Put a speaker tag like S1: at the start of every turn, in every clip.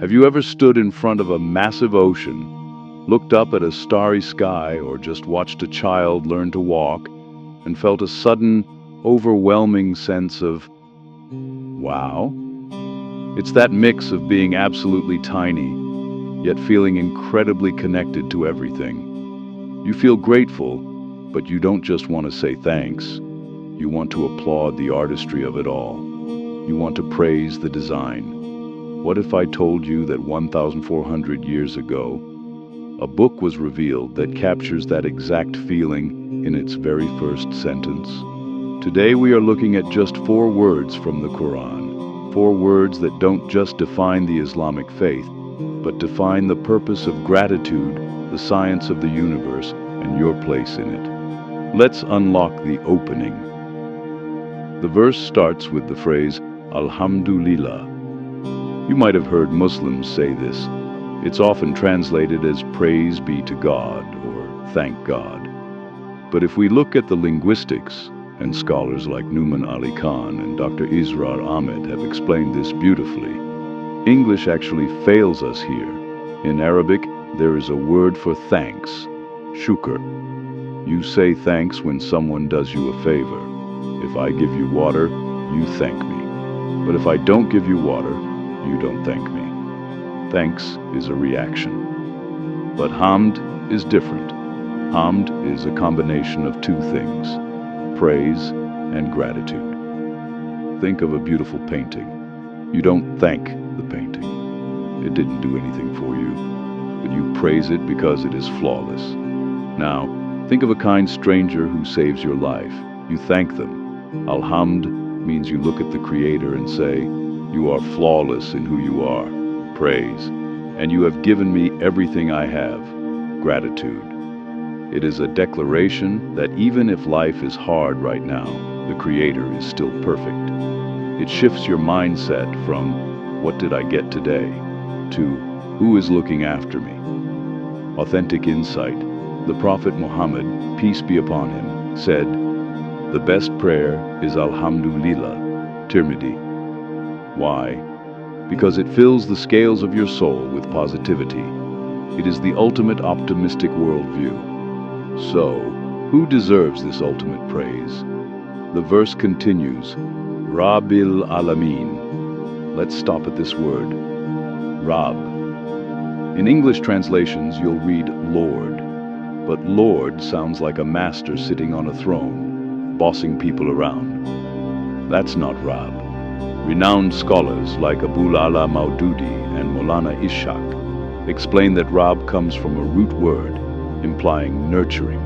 S1: Have you ever stood in front of a massive ocean, looked up at a starry sky, or just watched a child learn to walk and felt a sudden, overwhelming sense of, wow? It's that mix of being absolutely tiny, yet feeling incredibly connected to everything. You feel grateful, but you don't just want to say thanks. You want to applaud the artistry of it all. You want to praise the design. What if I told you that 1,400 years ago, a book was revealed that captures that exact feeling in its very first sentence? Today we are looking at just 4 words from the Quran, 4 words that don't just define the Islamic faith, but define the purpose of gratitude, the science of the universe, and your place in it. Let's unlock the opening. The verse starts with the phrase, Alhamdulillah. You might have heard Muslims say this. It's often translated as praise be to God or thank God. But if we look at the linguistics, and scholars like Nouman Ali Khan and Dr. Israr Ahmed have explained this beautifully, English actually fails us here. In Arabic, there is a word for thanks, Shukr. You say thanks when someone does you a favor. If I give you water, you thank me. But if I don't give you water, you don't thank me. Thanks is a reaction. But hamd is different. Hamd is a combination of 2 things, praise and gratitude. Think of a beautiful painting. You don't thank the painting. It didn't do anything for you, but you praise it because it is flawless. Now, think of a kind stranger who saves your life. You thank them. Alhamd means you look at the Creator and say, you are flawless in who you are. Praise. And you have given me everything I have. Gratitude. It is a declaration that even if life is hard right now, the Creator is still perfect. It shifts your mindset from, what did I get today, to, who is looking after me? Authentic insight. The Prophet Muhammad, peace be upon him, said, the best prayer is Alhamdulillah, Tirmidhi. Why? Because it fills the scales of your soul with positivity. It is the ultimate optimistic worldview. So, who deserves this ultimate praise? The verse continues, Rabbil Alameen. Let's stop at this word, Rab. In English translations, you'll read Lord, but Lord sounds like a master sitting on a throne, bossing people around. That's not Rab. Renowned scholars like Abul Ala Maududi and Maulana Ishaq explain that Rab comes from a root word implying nurturing.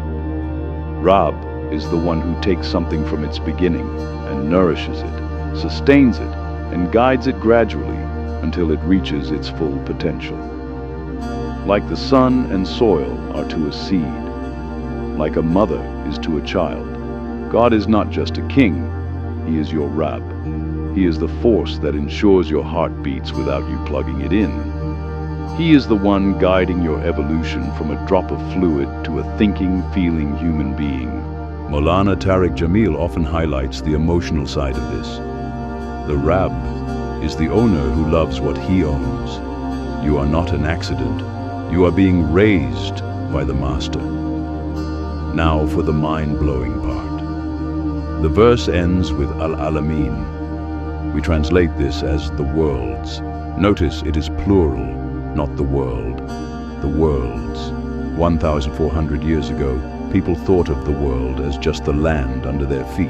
S1: Rab is the one who takes something from its beginning and nourishes it, sustains it, and guides it gradually until it reaches its full potential. Like the sun and soil are to a seed, like a mother is to a child, God is not just a king, He is your Rab. He is the force that ensures your heart beats without you plugging it in. He is the one guiding your evolution from a drop of fluid to a thinking, feeling human being. Maulana Tariq Jamil often highlights the emotional side of this. The Rab is the owner who loves what he owns. You are not an accident. You are being raised by the Master. Now for the mind-blowing part. The verse ends with Al-Alameen. We translate this as the worlds. Notice it is plural, not the world. The worlds. 1,400 years ago, people thought of the world as just the land under their feet.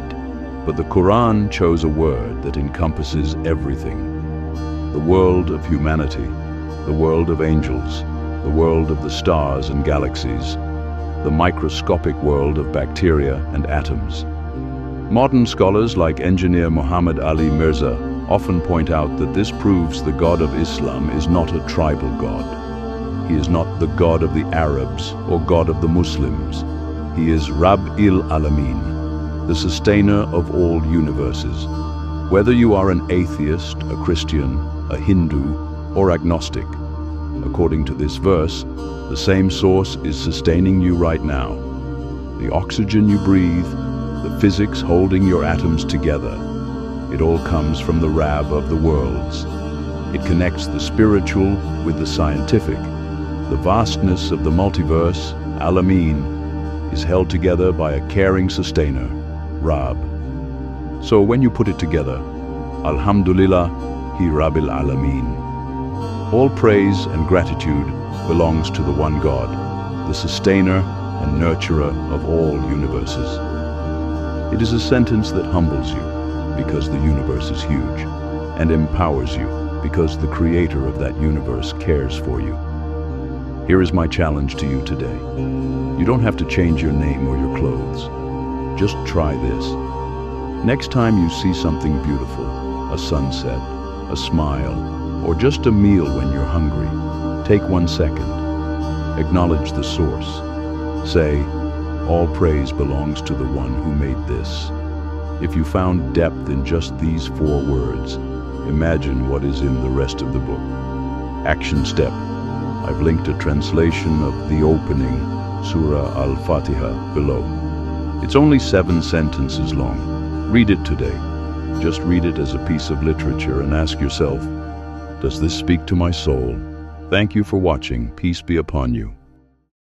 S1: But the Quran chose a word that encompasses everything. The world of humanity, the world of angels, the world of the stars and galaxies, the microscopic world of bacteria and atoms. Modern scholars like engineer Muhammad Ali Mirza often point out that this proves the God of Islam is not a tribal God. He is not the God of the Arabs or God of the Muslims. He is Rabbil Alameen, the sustainer of all universes. Whether you are an atheist, a Christian, a Hindu, or agnostic, according to this verse, the same source is sustaining you right now. The oxygen you breathe, the physics holding your atoms together, it all comes from the Rab of the worlds. It connects the spiritual with the scientific. The vastness of the multiverse, Al-Alameen, is held together by a caring sustainer, Rabb. So when you put it together, Alhamdulillah, Hi Rabbil Alameen. All praise and gratitude belongs to the one God, the sustainer and nurturer of all universes. It is a sentence that humbles you because the universe is huge, and empowers you because the creator of that universe cares for you. Here is my challenge to you today. You don't have to change your name or your clothes. Just try this. Next time you see something beautiful, a sunset, a smile, or just a meal when you're hungry, take 1 second. Acknowledge the source. Say, all praise belongs to the one who made this. If you found depth in just these 4 words, imagine what is in the rest of the book. Action step. I've linked a translation of the opening, Surah Al-Fatiha, below. It's only 7 sentences long. Read it today. Just read it as a piece of literature and ask yourself, does this speak to my soul? Thank you for watching. Peace be upon you.